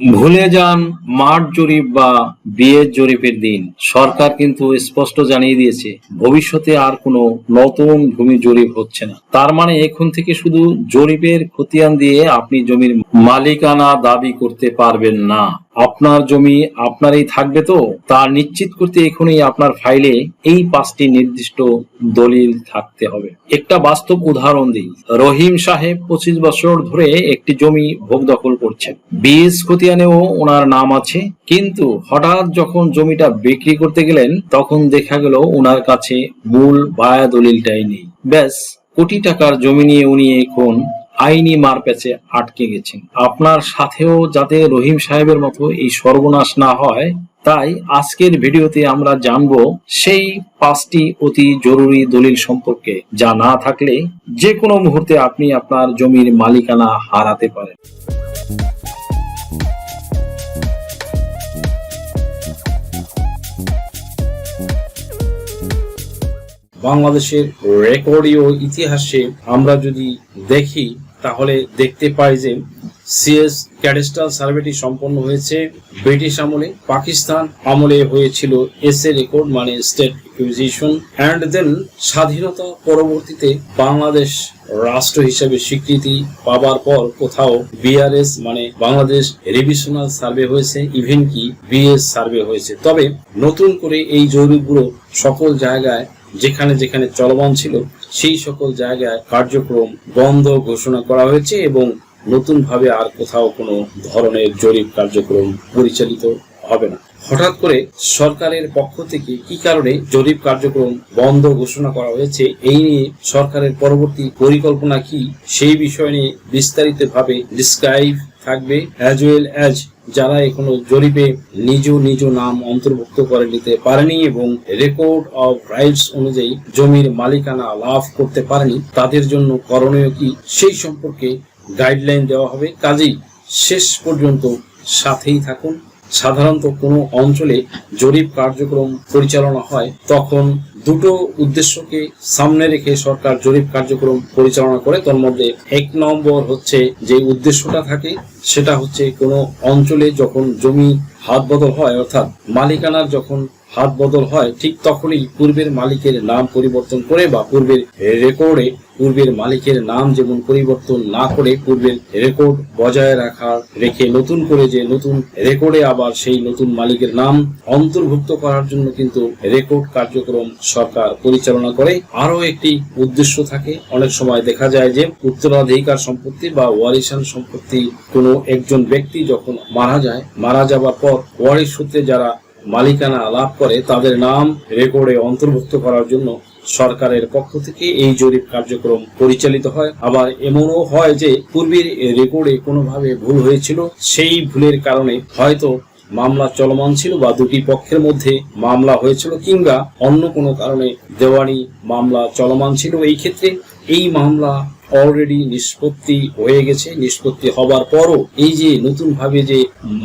ভুলে যান মাঠ জরিপ বা বিয়ের জরিপের দিন। সরকার কিন্তু স্পষ্ট জানিয়ে দিয়েছে ভবিষ্যতে আর কোনো নতুন ভূমি জরিপ হচ্ছে না। তার মানে এখন থেকে শুধু জরিপের খতিয়ান দিয়ে আপনি জমির মালিকানা দাবি করতে পারবেন না। আপনার জমি আপনারই থাকবে তো তা নিশ্চিত করতে এখনই আপনার ফাইলে এই 5টি নির্দিষ্ট দলিল থাকতে হবে। একটা বাস্তব উদাহরণ দিই। রহিম সাহেব 25 বছর ধরে একটি জমি ভোগ দখল করছেন। বীজ খতিয়ানেও ওনার নাম আছে, কিন্তু হঠাৎ যখন জমিটা বিক্রি করতে গেলেন তখন দেখা গেল ওনার কাছে মূল বায়া দলিলটাই নেই। ব্যাস, কোটি টাকার জমি নিয়ে উনি এখন আইনি মারপ্যাচে আটকে গেছেন। আপনার সাথেও যাতে রহিম সাহেবের মতো এই সর্বনাশ না হয়, তাই আজকের ভিডিওতে আমরা জানবো সেই 5টি অতি জরুরি দলিল সম্পর্কে, যা না থাকলে যে কোনো মুহূর্তে আপনি আপনার জমির মালিকানা হারাতে পারেন। বাংলাদেশের রেকর্ডীয় ইতিহাসে আমরা যদি দেখি তাহলে দেখতে পাই যে সিএস ক্যাডাস্ট্রাল সার্ভেটি সম্পন্ন হয়েছে ব্রিটিশ আমলে, পাকিস্তান আমলে হয়েছিল এসএ রেকর্ড মানে স্টেট অ্যাকুইজিশন, অ্যান্ড দেন স্বাধীনতা পরবর্তীতে বাংলাদেশ রাষ্ট্র হিসেবে স্বীকৃতি পাবার পর কোথাও বিআরএস মানে বাংলাদেশ রিভিশনাল সার্ভে হয়েছে, ইভেন কি বিএস সার্ভে হয়েছে। তবে নতুন করে এই জরিপগুলো সকল জায়গায় যেখানে যেখানে চলমান ছিল সেই সকল জায়গায় কার্যক্রম বন্ধ ঘোষণা করা হয়েছে এবং নতুন ভাবে আর কোথাও কোনো ধরনের জরিপ কার্যক্রম পরিচালিত হবে না। হঠাৎ করে সরকারের পক্ষ থেকে কি কারণে জরিপ কার্যক্রম বন্ধ ঘোষণা করা হয়েছে, এই নিয়ে সরকারের পরবর্তী পরিকল্পনা কি, সেই বিষয় নিয়ে বিস্তারিতভাবে ডিসক্রাইব থাকবে, অ্যাজ ওয়েল অ্যাজ যারা এখনো জরিপে নিজ নাম অন্তর্ভুক্ত করে নিতে পারেনি এবং রেকর্ড অফ রাইটস অনুযায়ী জমির মালিকানা লাভ করতে পারেনি, তাদের জন্য করণীয় কি সেই সম্পর্কে গাইডলাইন দেওয়া হবে। কাজেই শেষ পর্যন্ত সাথেই থাকুন। সাধারণত কোনো অঞ্চলে জরিপ কার্যক্রম পরিচালনা হয় তখন দুটো উদ্দেশ্যকে সামনে রেখে সরকার জরিপ কার্যক্রম পরিচালনা করে। তার মধ্যে 1 নম্বর হচ্ছে যে উদ্দেশ্যটা থাকে সেটা হচ্ছে কোনো অঞ্চলে যখন জমি হাত বদল হয়, অর্থাৎ মালিকানার যখন হাত বদল হয়, ঠিক তখনই পূর্বের মালিকের নাম পরিবর্তন করে বা পূর্বের রেকর্ডে পূর্বের মালিকের নাম যেমন পরিবর্তন না করে পূর্বের রেকর্ড বজায় রেখে নতুন করে যে নতুন রেকর্ডে আবার সেই নতুন মালিকের নাম অন্তর্ভুক্ত করার জন্য কিন্তু রেকর্ড কার্যক্রম সরকার পরিচালনা করে। আরো একটি উদ্দেশ্য থাকে, অনেক সময় দেখা যায় যে উত্তরাধিকার সম্পত্তি বা ওয়ারিশান সম্পত্তি কোনো একজন ব্যক্তি যখন মারা যাবার পর ওয়ারিশ সূত্রে যারা মালিকানা লাভ করে তাদের নাম রেকর্ডে অন্তর্ভুক্ত করার জন্য সরকারের পক্ষ থেকে এই জরিপ কার্যক্রম পরিচালিত হয়। আবার এমনও হয় যে পূর্বের রেকর্ডে কোনোভাবে ভুল হয়েছিল, সেই ভুলের কারণে হয়তো মামলা চলমান ছিল বা দুটি পক্ষের মধ্যে মামলা হয়েছিল, কিংবা অন্য কোনো কারণে দেওয়ানি মামলা চলমান ছিল। এই ক্ষেত্রে এই মামলা অলরেডি নিষ্পত্তি হয়ে গেছে। নিষ্পত্তি হবার পরও এই যে নতুন ভাবে যে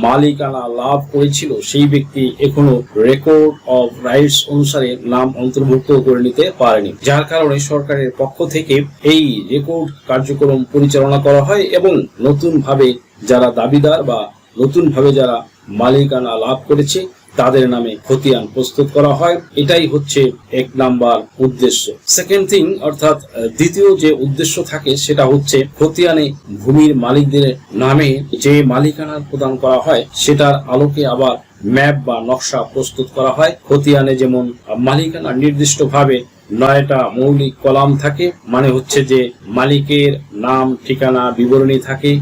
মালিকানা লাভ করেছিল সেই ব্যক্তি এখনো রেকর্ড অফ রাইটস অনুসারে নাম অন্তর্ভুক্ত করে নিতে পারেনি, যার কারণে সরকারের পক্ষ থেকে এই রেকর্ড কার্যক্রম পরিচালনা করা হয় এবং নতুন ভাবে যারা দাবিদার বা নতুন ভাবে যারা মালিকানা লাভ করেছে তাদের নামে খতিয়ান প্রস্তুত করা হয়। এটাই হচ্ছে 1 নাম্বার উদ্দেশ্য। সেকেন্ড থিং, অর্থাৎ দ্বিতীয় যে উদ্দেশ্য থাকে সেটা হচ্ছে খতিয়ানে ভূমির মালিকদের নামে যে মালিকানা প্রদান করা হয় সেটার আলোকে আবার ম্যাপ বা নকশা প্রস্তুত করা হয়। খতিয়ানে যেমন মালিকানা নির্দিষ্ট ভাবে 9টা মৌলিক কলাম থাকে, মানে হচ্ছে যে মালিকের নাম, ঠিকানা, বিবরণী থাকে,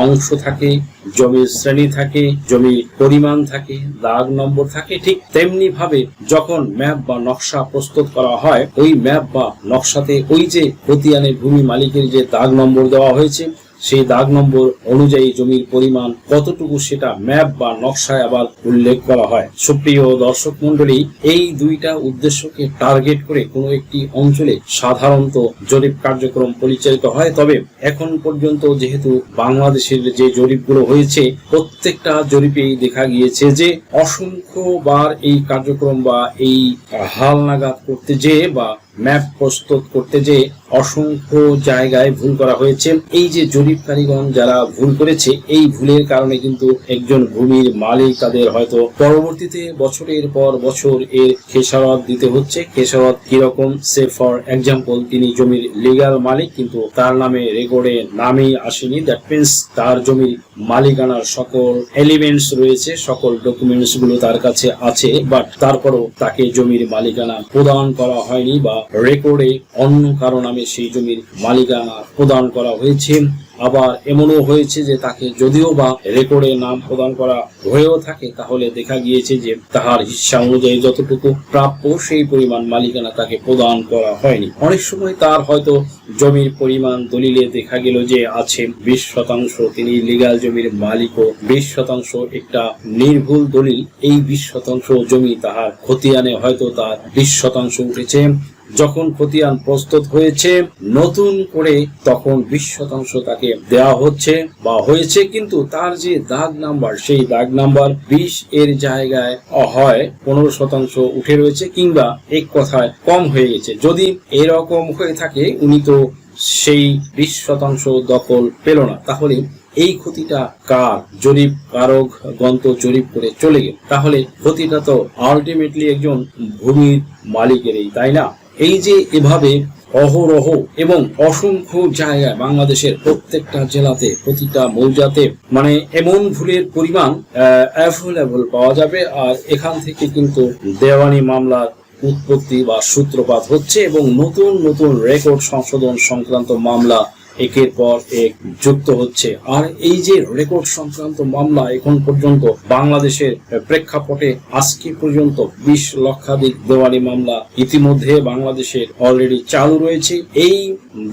অংশ থাকে, জমির শ্রেণী থাকে, জমির পরিমাণ থাকে, দাগ নম্বর থাকে। ঠিক তেমনি ভাবে যখন ম্যাপ বা নকশা প্রস্তুত করা হয় ওই ম্যাপ বা নকশাতে ওই যে খতিয়ানে ভূমি মালিকের যে দাগ নম্বর দেওয়া হয়েছে সেই দাগ নম্বর অনুযায়ী জমির পরিমাণ কতটুকু সেটা ম্যাপ বা নকশায় আবার উল্লেখ করা হয়। সুপ্রিয় দর্শক মন্ডলী, এই দুইটা উদ্দেশ্যকে টার্গেট করে কোনো একটি অঞ্চলে সাধারণত জরিপ কার্যক্রম পরিচালিত হয়। তবে এখন পর্যন্ত যেহেতু বাংলাদেশের যে জরিপগুলো হয়েছে প্রত্যেকটা জরিপেই দেখা গিয়েছে যে অসংখ্যবার এই কার্যক্রম বা এই হালনাগাদ করতে যেয়ে বা ম্যাপ প্রস্তুত করতে যে অসংখ্য জায়গায় ভুল করা হয়েছে। এই যে জরিপকারীগণ যারা ভুল করেছে, এই ভুলের কারণে কিন্তু একজন ভূমির মালিক তাদের হয়তো পরবর্তীতে বছরের পর বছর এর খেসারত দিতে হচ্ছে। খেসারত কিরকম? সে ফর এক্সাম্পল, তিনি জমির লিগ্যাল মালিক কিন্তু তার নামে রেকর্ডে নামই আসেনি। দ্যাট মিনস তার জমির মালিকানার সকল এলিমেন্টস রয়েছে, সকল ডকুমেন্টস গুলো তার কাছে আছে, বাট তারপরও তাকে জমির মালিকানা প্রদান করা হয়নি বা রেকর্ডে অন্য কারো নামে সেই জমির মালিকানা প্রদান করা হয়েছে। আবার এমনও হয়েছে যে তাকে যদিও বা রেকর্ডে নাম প্রদান করা হয়েও থাকে, তাহলে দেখা গিয়েছে যে তাহার হিস্সা অনুযায়ী যতটুকু প্রাপ্য সেই পরিমাণ মালিকানা তাকে প্রদান করা হয়নি। অনেক সময় তার হয়তো জমির পরিমাণ দলিলে দেখা গেল যে আছে 20%, তিনি লিগ্যাল জমির মালিকও 20%, একটা নির্ভুল দলিল, এই 20% জমি তাহার খতিয়ানে হয়তো তার 20% উঠেছে। যখন খতিয়ান প্রস্তুত হয়েছে নতুন করে, তখন 20% তাকে দেওয়া হচ্ছে বা হয়েছে, কিন্তু তার যে দাগ নাম্বার, সেই দাগ নাম্বার 20 এর জায়গায় হয় 15% উঠে রয়েছে, কিংবা এক কথায় কম হয়ে গেছে। যদি এরকম হয়ে থাকে, উনি তো সেই 20% দখল পেল না, তাহলে এই ক্ষতিটা কার? জরিপ কারক গন্ত জরিপ করে চলে গেল, তাহলে ক্ষতিটা তো আলটিমেটলি একজন ভূমির মালিকেরই, তাই না? এই যে এভাবে অহরহ এবং অসংখ্য জায়গায় বাংলাদেশের প্রত্যেকটা জেলাতে, প্রতিটা মৌজাতে মানে এমন ভুলের পরিমাণ অ্যাভেলেবল পাওয়া যাবে। আর এখান থেকে কিন্তু দেওয়ানি মামলার উৎপত্তি বা সূত্রপাত হচ্ছে এবং নতুন নতুন রেকর্ড সংশোধন সংক্রান্ত মামলা একের পর এক যুক্ত হচ্ছে। আর এই যে রেকর্ড সংক্রান্ত মামলা এখন পর্যন্ত বাংলাদেশের প্রেক্ষাপটে আজকে পর্যন্ত 20 লক্ষাধিক দেওয়ানি মামলা ইতিমধ্যে বাংলাদেশের অলরেডি চালু রয়েছে। এই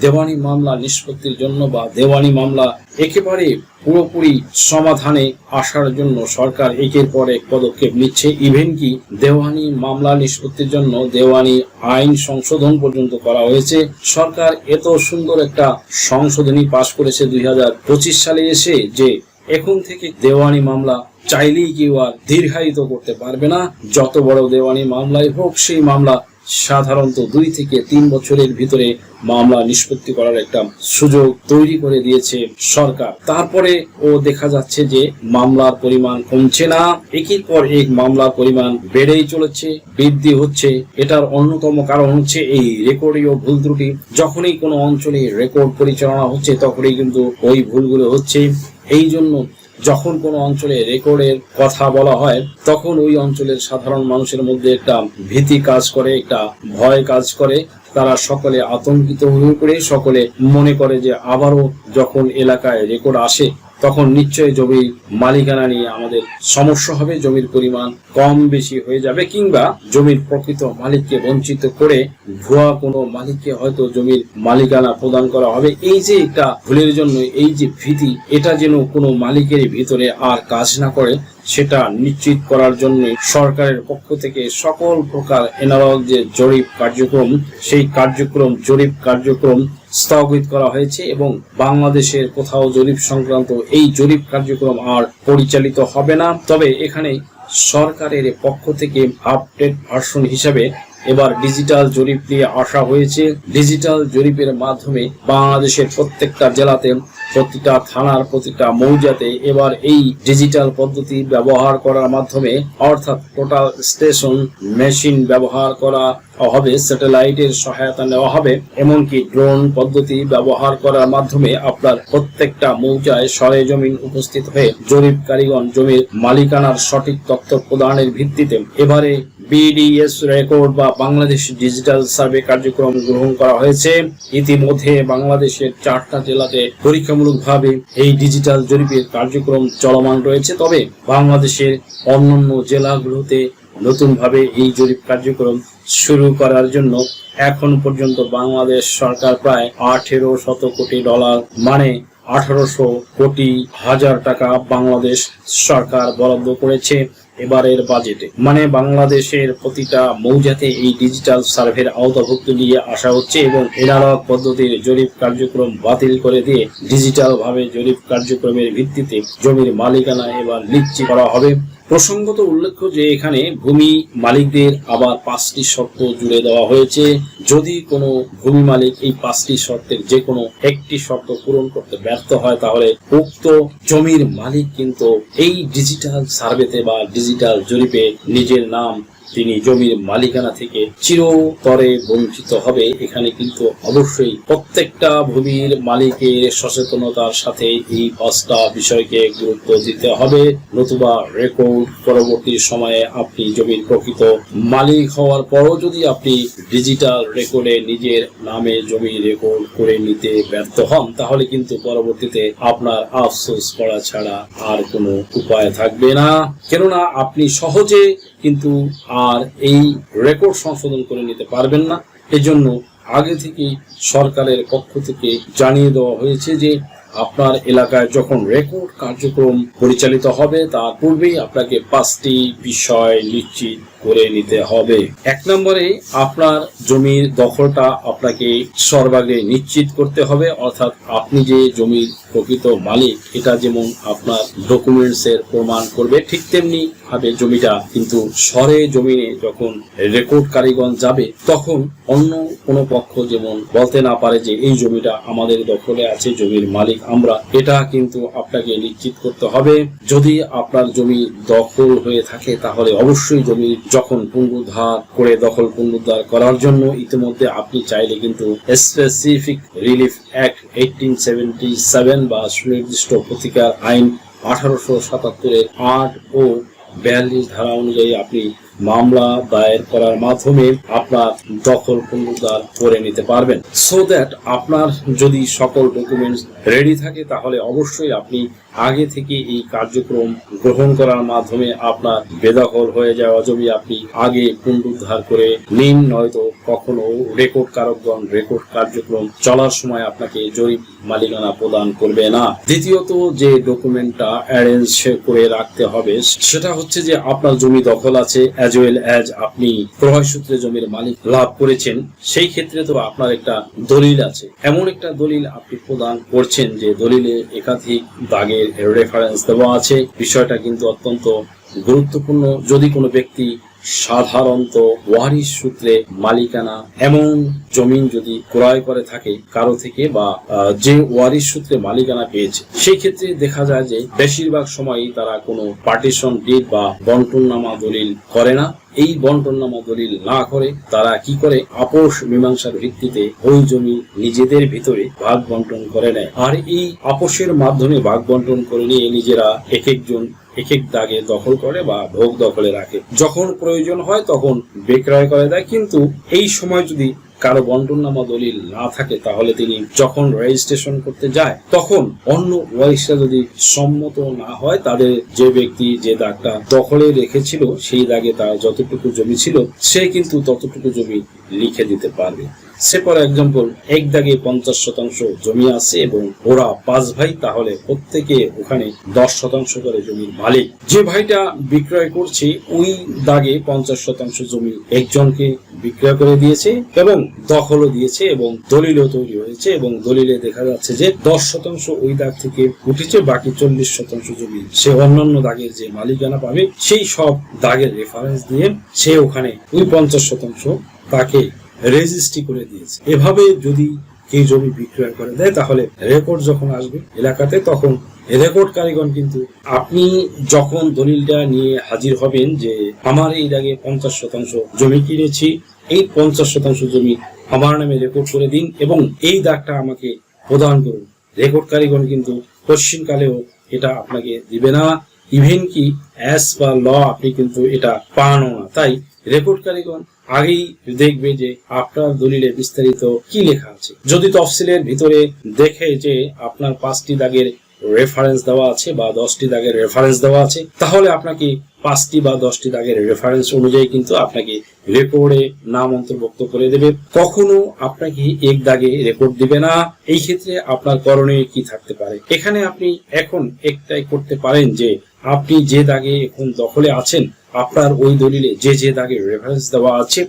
দেওয়ানি মামলা নিষ্পত্তির জন্য বা দেওয়ানি মামলা একেবারে পুরোপুরি সমাধানে আসার জন্য সরকার একের পর এক পদক্ষেপ নিচ্ছে। ইভেন কি দেওয়ানি মামলা নিষ্পত্তির জন্য দেওয়ানি আইন সংশোধন পর্যন্ত করা হয়েছে। সরকার এত সুন্দর একটা সংশোধনী পাশ করেছে 2025 সালে এসে, যে এখন থেকে দেওয়ানি মামলা চাইলেই কেউ আর দীর্ঘায়িত করতে পারবে না। যত বড় দেওয়ানি মামলাই হোক, সেই মামলা সাধারণত 2 থেকে 3 বছরের ভিতরে মামলা নিষ্পত্তি করার একটা সুযোগ তৈরি করে দিয়েছে সরকার। তারপরে দেখা যাচ্ছে যে মামলার পরিমাণ কমছে না, একের পর এক মামলার পরিমাণ বেড়েই চলেছে, বৃদ্ধি হচ্ছে। এটার অন্যতম কারণ হচ্ছে এই রেকর্ডীয় ভুল ত্রুটি। যখনই কোনো অঞ্চলে রেকর্ড পরিচালনা হচ্ছে, তখনই কিন্তু ওই ভুলগুলো হচ্ছে। এই জন্য যখন কোনো অঞ্চলে রেকর্ডের কথা বলা হয়, তখন ওই অঞ্চলের সাধারণ মানুষের মধ্যে একটা ভীতি কাজ করে, একটা ভয় কাজ করে। তারা সকলে আতঙ্কিত হয়ে পড়ে, সকলে মনে করে যে আবারও যখন এলাকায় রেকর্ড আসে, তখন নিশ্চয়ই জমির মালিকানা নিয়ে আমাদের সমস্যা হবে, জমির পরিমাণ কম বেশি হয়ে যাবে, কিংবা জমির প্রকৃত মালিককে বঞ্চিত করে ভুয়া কোনো মালিককে হয়তো জমির মালিকানা প্রদান করা হবে। এই যে একটা ভুলের জন্য এই যে ভীতি, এটা যেন কোনো মালিকের ভিতরে আর কাজ না করে, সেটা নিশ্চিত করার জন্য সরকারের পক্ষ থেকে সকল প্রকার এনারল যে জরিপ কার্যক্রম, সেই জরিপ কার্যক্রম স্থগিত করা হয়েছে এবং বাংলাদেশের কোথাও জরিপ সংক্রান্ত এই জরিপ কার্যক্রম আর পরিচালিত হবে না। তবে এখানে সরকারের পক্ষ থেকে আপডেট ভার্সন হিসাবে এবার ডিজিটাল জরিপ নিয়ে আসা হয়েছে। ডিজিটাল জরিপের মাধ্যমে বাংলাদেশের প্রত্যেকটা জেলাতে, প্রতিটা থানার, প্রতিটা মৌজাতে এবার এই ডিজিটাল পদ্ধতি ব্যবহার করার মাধ্যমে, অর্থাৎ টোটাল স্টেশন মেশিন ব্যবহার করা হবে, স্যাটেলাইটের সহায়তা নেওয়া হবে, এমনকি ড্রোন পদ্ধতি ব্যবহার করার মাধ্যমে আপনার প্রত্যেকটা মৌজায় সরেজমিন উপস্থিত হয়ে জরিপকারীগণ জমির মালিকানার সঠিক তথ্য প্রদানের ভিত্তিতে এবারে বিডিএস রেকর্ড বা বাংলাদেশ ডিজিটাল সার্ভে কার্যক্রম গ্রহণ করা হয়েছে। ইতিমধ্যে বাংলাদেশের 4টা জেলাতে পরীক্ষামূলকভাবে এই ডিজিটাল জরিপের কার্যক্রম চলমান রয়েছে। তবে বাংলাদেশের অন্যান্য জেলাগুলোতে নতুনভাবে এই জরিপ কার্যক্রম শুরু করার জন্য এখন পর্যন্ত বাংলাদেশ সরকার প্রায় 1800 কোটি ডলার মানে 1800 কোটি হাজার টাকা বাংলাদেশ সরকার বরাদ্দ করেছে এবারের বাজেটে। মানে বাংলাদেশের প্রতিটা মৌজাতে এই ডিজিটাল সার্ভের আওতাভুক্ত নিয়ে আসা হচ্ছে এবং এনালগ পদ্ধতির জরিপ কার্যক্রম বাতিল করে দিয়ে ডিজিটাল ভাবে জরিপ কার্যক্রমের ভিত্তিতে জমির মালিকানা এবার নিশ্চিত করা হবে। প্রসঙ্গত উল্লেখ্য যে এখানে ভূমি মালিকদের আবার 5টি শর্ত জুড়ে দেওয়া হয়েছে। যদি কোনো ভূমি মালিক এই 5টি শর্তের যে কোনো একটি শর্ত পূরণ করতে ব্যর্থ হয় তাহলে উক্ত জমির মালিক কিন্তু এই ডিজিটাল সার্ভেতে বা ডিজিটাল জরিপে নিজের নাম তিনি জমির মালিকানা থেকে চিরতরে বঞ্চিত হবে। এখানে কিন্তু অবশ্যই প্রত্যেকটা ভূমির মালিকের সচেতনতার সাথে এই 5টা বিষয়কে গুরুত্ব দিতে হবে, নতুবা রেকর্ড পরবর্তী সময়ে আপনি জমির প্রকৃত মালিক হওয়ার পরও যদি আপনি ডিজিটাল রেকর্ডে নিজের নামে জমি রেকর্ড করে নিতে ব্যর্থ হন তাহলে কিন্তু পরবর্তীতে আপনার আফসোস করা ছাড়া আর কোনো উপায় থাকবে না। কেননা আপনি সহজে কিন্তু আর এই রেকর্ড সংশোধন করে নিতে পারবেন না। এজন্য আগে থেকেই সরকারের পক্ষ থেকে জানিয়ে দেওয়া হয়েছে যে আপনার এলাকায় যখন রেকর্ড কার্যক্রম পরিচালিত হবে তার পূর্বেই আপনাকে 5টি বিষয় নিশ্চিত করে নিতে হবে। 1 নম্বরে আপনার জমির দখলটা আপনাকে সর্বাগ্রে নিশ্চিত করতে হবে, অর্থাৎ আপনি যে জমির প্রকৃত মালিক এটা যেমন আপনার ডকুমেন্টস এর প্রমাণ করবে, ঠিক তেমনি ভাবে জমিটা কিন্তু সরে জমিনে যখন রেকর্ড কারিগণ যাবে তখন অন্য কোনো পক্ষ যেমন বলতে না পারে যে এই জমিটা আমাদের দখলে আছে, জমির মালিক আমরা, এটা কিন্তু আপনাকে নিশ্চিত করতে হবে। যদি আপনার জমি দখল হয়ে থাকে তাহলে অবশ্যই জমি যখন পুনরুদ্ধার করে দখল পুনরুদ্ধার করার জন্য ইতিমধ্যে আপনি চাইলে কিন্তু স্পেসিফিক রিলিফ অ্যাক্ট 1877 বা সুনির্দিষ্ট প্রতিকার আইন 1877 8 ও 42 ধারা অনুযায়ী আপনি মামলা দায়ের করার মাধ্যমে আপনার দখল পুনরুদ্ধার করে নিতে পারবেন। সো দ্যাট আপনার যদি সকল ডকুমেন্টস রেডি থাকে তাহলে অবশ্যই আপনি আগে থেকে এই কার্যক্রম গ্রহণ করার মাধ্যমে আপনার বেদখল হয়ে যাওয়া জমি আপনি আগে পুনরুদ্ধার করে নিন, নয়তো কখনো রেকর্ড কারকগণ রেকর্ড কার্যক্রম চলার সময় আপনাকে জরিপ মালিকানা প্রদান করবে না। দ্বিতীয়ত যে ডকুমেন্টটা অ্যারেঞ্জ করে রাখতে হবে সেটা হচ্ছে যে আপনার জমি দখল আছে as well as আপনি ক্রয় সূত্রে জমির মালিক লাভ করেছেন, সেই ক্ষেত্রে তো আপনার একটা দলিল আছে। এমন একটা দলিল আপনি প্রদান করছেন যে দলিলে একাধিক দাগের রেফারেন্স দেওয়া আছে। বিষয়টা কিন্তু অত্যন্ত গুরুত্বপূর্ণ। যদি কোনো ব্যক্তি সাধারণত ওয়ারিশ সূত্রে মালিকানা এমন জমিন যদি ক্রয় করে থাকে কারো থেকে বা যে ওয়ারিশ সূত্রে মালিকানা পেয়েছে, সেই ক্ষেত্রে দেখা যায় যে বেশিরভাগ সময়ই তারা কোনো পার্টিশন ডিড বা বন্টননামা দলিল করে না। এই বন্টননামা দলিল না করে তারা কি করে, আপোষ মীমাংসার ভিত্তিতে ওই জমি নিজেদের ভিতরে ভাগ বন্টন করে নেয়। আর এই আপোষের মাধ্যমে ভাগ বন্টন করে নিয়ে নিজেরা এক একজন এক এক দাগে দখল করে বা ভোগ দখলে রাখে। যখন প্রয়োজন হয় তখন বিক্রয় করে দেয়। কিন্তু এই সময় যদি কারো বন্টননামা দলিল না থাকে তাহলে তিনি যখন রেজিস্ট্রেশন করতে যায় তখন অন্য ওয়ারিশরা যদি সম্মত না হয়, তাদের যে ব্যক্তি যে দাগটা দখলে রেখেছিল সেই দাগে তার যতটুকু জমি ছিল সে কিন্তু ততটুকু জমি লিখে দিতে পারবে। সে ফর এক্সাম্পল এক দাগে 50% জমি আছে এবং ওরা 5 ভাই, তাহলে প্রত্যেকে ওখানে 10% করে জমির মালিক। যে ভাইটা বিক্রয় করছে ওই দাগে 50% জমি একজনকে বিক্রয় করে দিয়েছে এবং দখলও দিয়েছে এবং দলিলও তৈরি হয়েছে এবং দলিলে দেখা যাচ্ছে যে 10% ওই দাগ থেকে উঠেছে, বাকি 40% জমি সে অন্যান্য দাগের যে মালিকানা পাবে সেই সব দাগের রেফারেন্স দিয়ে সে ওখানে ওই 50% তাকে রেজিস্ট্রি করে দিয়েছে। এভাবে যদি কেউ জমি বিক্রয় করে দেয় তাহলে রেকর্ড যখন আসবে এলাকাতে তখন রেকর্ড কারিগণ কিন্তু আপনি যখন দলিলটা নিয়ে হাজির হবেন যে আমার এই দাগে 50% জমি কিনেছি, এই 50% জমি আমার নামে রেকর্ড করে দিন এবং এই দাগটা আমাকে প্রদান করুন, রেকর্ড কারিগণ কিন্তু পশ্চিমকালেও এটা আপনাকে দিবে না। ইভেন কি অ্যাজ পার ল আপনি কিন্তু এটা পানও না। তাই রেকর্ড কারিগণ আগেই দেখবে যে আপনার দলিলে বিস্তারিত কি লেখা আছে। যদি তফসিলের ভিতরে দেখে যে আপনার 5টি দাগের রেফারেন্স দেওয়া আছে বা 10টি দাগের রেফারেন্স দেওয়া আছে তাহলে আপনাকে 5টি বা 10টি দাগের রেফারেন্স অনুযায়ী কিন্তু আপনাকে রেকর্ডে নাম অন্তর্ভুক্ত করে দেবে। কখনো আপনাকে এক দাগে রেকর্ড দিবে না। এই ক্ষেত্রে আপনার করণীয় কি থাকতে পারে? এখানে আপনি এখন একটাই করতে পারেন যে আপনি যে দাগে এখন দখলে আছেন আপনার ওই দলিলে যে যে দাগের রেফারেন্স দেওয়া আছে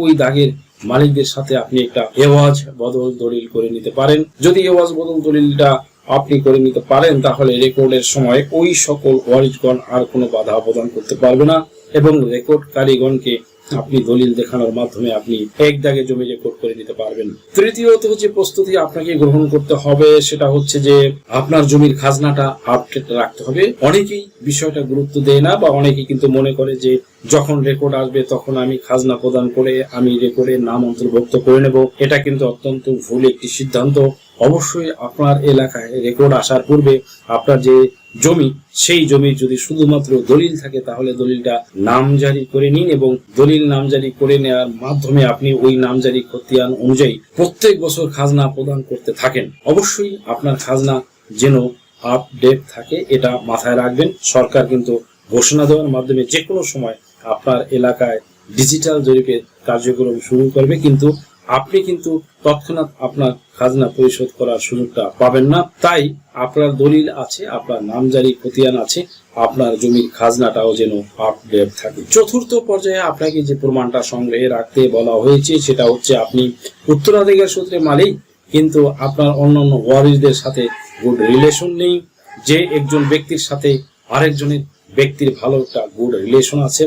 ওই দাগের মালিকদের সাথে আপনি একটা এওয়াজ বদল দলিল করে নিতে পারেন। যদি এওয়াজ বদল দলিলটা আপনি করে নিতে পারেন, তাহলে রেকর্ডের সময় ওই সকল ওয়ারিশগণ আর কোনো বাধা প্রদান করতে পারবে না এবং রেকর্ডকারীগণকে আপনি দলিল দেখানোর মাধ্যমে আপনি এক দাগে জমি রেকর্ড করে নিতে পারবেন। তৃতীয়ত যে প্রস্তুতি আপনাকে গ্রহণ করতে হবে সেটা হচ্ছে যে আপনার জমির খাজনাটা আপডেট রাখতে হবে। অনেকেই বিষয়টা গুরুত্ব দেয় না, বা অনেকেই কিন্তু মনে করে যে যখন রেকর্ড আসবে তখন আমি খাজনা প্রদান করে আমি রেকর্ডের নাম অন্তর্ভুক্ত করে নেব। এটা কিন্তু অত্যন্ত ভুল একটি সিদ্ধান্ত। অবশ্যই আপনার এলাকায় রেকর্ড আসার পূর্বে আপনার যে জমি, সেই জমির যদি শুধুমাত্র দলিল থাকে তাহলে দলিলটা নামজারি করে নিন এবং দলিল নামজারি করে নেওয়ার মাধ্যমে আপনি ওই নামজারি খতিয়ান অনুযায়ী প্রত্যেক বছর খাজনা প্রদান করতে থাকেন। অবশ্যই আপনার খাজনা যেন আপডেট থাকে, এটা মাথায় রাখবেন। সরকার কিন্তু ঘোষণা দেওয়ার মাধ্যমে যে কোনো সময় আপনার এলাকায় ডিজিটাল জরিপের কার্যক্রম শুরু করবে, কিন্তু আপনি কিন্তু তৎক্ষণাৎ আপনার খাজনা পরিশোধ করার সুযোগটা পাবেন না। তাই আপনার দলিল আছে, আপনার নামজারি খতিয়ান আছে, আপনার জমির খাজনাটাও যেন আপডেট থাকে। চতুর্থ পর্যায়ে আপনাকে যে প্রমাণটা সংগ্রহে রাখতে বলা হয়েছে সেটা হচ্ছে আপনি উত্তরাধিকার সূত্রে মালিক, কিন্তু আপনার অন্যান্য ওয়ারিশদের সাথে গুড রিলেশন নেই। যে একজন ব্যক্তির সাথে আরেকজনের ব্যক্তির ভালো একটা গুড রিলেশন আছে,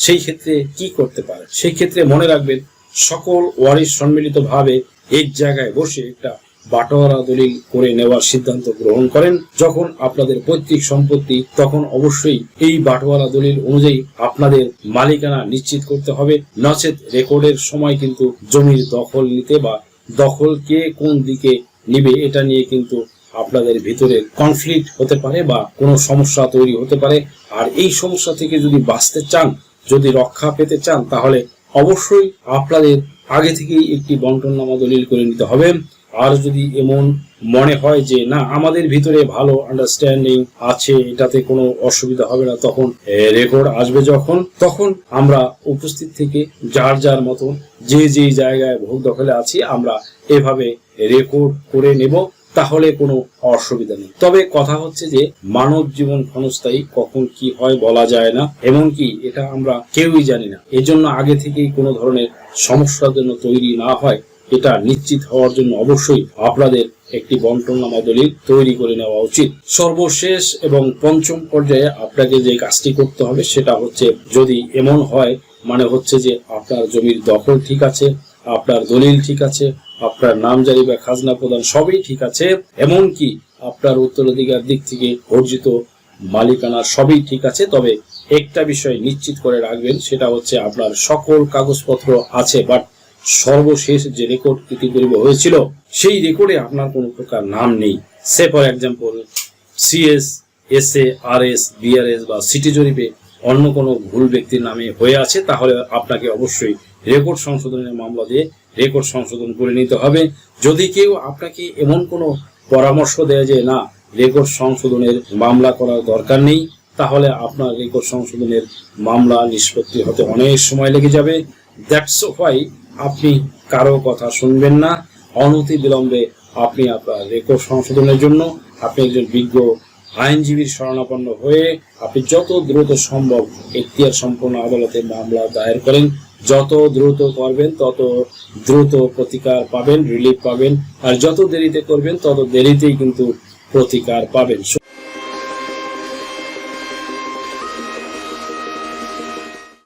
সেই ক্ষেত্রে কি করতে পারে? সেই ক্ষেত্রে মনে রাখবেন, সকল ওয়ারিশ সম্মিলিত ভাবে এক জায়গায় বসে একটা বাটোয়ারা দলিল করে নেওয়ার সিদ্ধান্ত গ্রহণ করেন। যখন আপনাদের পৈতৃক সম্পত্তি, তখন অবশ্যই এই বাটোয়ারা দলিল অনুযায়ী আপনাদের মালিকানা নিশ্চিত করতে হবে। নচেত রেকর্ডের সময় কিন্তু জমির দখল নিতে বা দখল কে কোন দিকে নিবে এটা নিয়ে কিন্তু আপনাদের ভিতরে কনফ্লিক্ট হতে পারে বা কোনো সমস্যা তৈরি হতে পারে। আর এই সমস্যা থেকে যদি বাঁচতে চান, যদি রক্ষা পেতে চান, তাহলে অবশ্যই আপনাদের আগে থেকেই একটি বন্টননামা দলিল করে নিতে হবে। আর যদি এমন মনে হয় যে না, আমাদের ভিতরে ভালো আন্ডারস্ট্যান্ডিং আছে, এটাতে কোনো অসুবিধা হবে না, তখন রেকর্ড আসবে যখন, তখন আমরা উপস্থিত থেকে যার যার মতো যে যে জায়গায় ভোগ দখলে আছি আমরা এভাবে রেকর্ড করে নেব, তাহলে কোনো অসুবিধা নেই। তবে কথা হচ্ছে যে মানব জীবন ক্ষণস্থায়ী, কখন কি হয় বলা যায় না, এমনকি এটা আমরা কেউই জানি না। এজন্য আগে থেকেই কোনো ধরনের সমস্যার জন্য তৈরি না হয়, এটা নিশ্চিত হওয়ার জন্য অবশ্যই আপনাদের একটি বন্টননামা দলিল তৈরি করে নেওয়া উচিত। সর্বশেষ এবং পঞ্চম পর্যায়ে আপনাকে যে কাজটি করতে হবে সেটা হচ্ছে, যদি এমন হয় মানে হচ্ছে যে আপনার জমির দখল ঠিক আছে, আপনার দলিল ঠিক আছে, আপনার নামজারি বা খাজনা প্রদান সবই ঠিক আছে, এমনকি আপনার উত্তরাধিকার দিক থেকে অর্জিত মালিকানা সবই ঠিক আছে, তবে একটা বিষয় নিশ্চিত করে রাখবেন, সেটা হচ্ছে আপনার সকল কাগজপত্র আছে, বাট সর্বশেষ যে রেকর্ড ইতিপূর্বে হয়েছিল সেই রেকর্ডে আপনার কোনো প্রকার নাম নেই। Say for example CS, SA, RS, BRS বা সিটি জরিপে অন্য কোনো ভুল ব্যক্তির নামে হয়ে আছে, তাহলে আপনাকে অবশ্যই রেকর্ড সংশোধনের মামলা দিয়ে রেকর্ড সংশোধন করে নিতে হবে। যদি কেউ আপনাকে এমন কোনো পরামর্শ দেয় যে না, রেকর্ড সংশোধনের মামলা করার দরকার নেই, তাহলে আপনার রেকর্ড সংশোধনের মামলা নিষ্পত্তি হতে অনেক সময় লেগে যাবে। দ্যাটস হোয়াই আপনি কারো কথা শুনবেন না। অনতি বিলম্বে আপনি আপনার রেকর্ড সংশোধনের জন্য আপনি একজন বিজ্ঞ আইনজীবীর শরণাপন্ন হয়ে আপনি যত দ্রুত সম্ভব এখতিয়ার সম্পন্ন আদালতে মামলা দায়ের করেন। যত দ্রুত করবেন তত দ্রুত প্রতিকার পাবেন, রিলিফ পাবেন, আর যত দেরিতে করবেন তত দেরিতেই কিন্তু প্রতিকার পাবেন।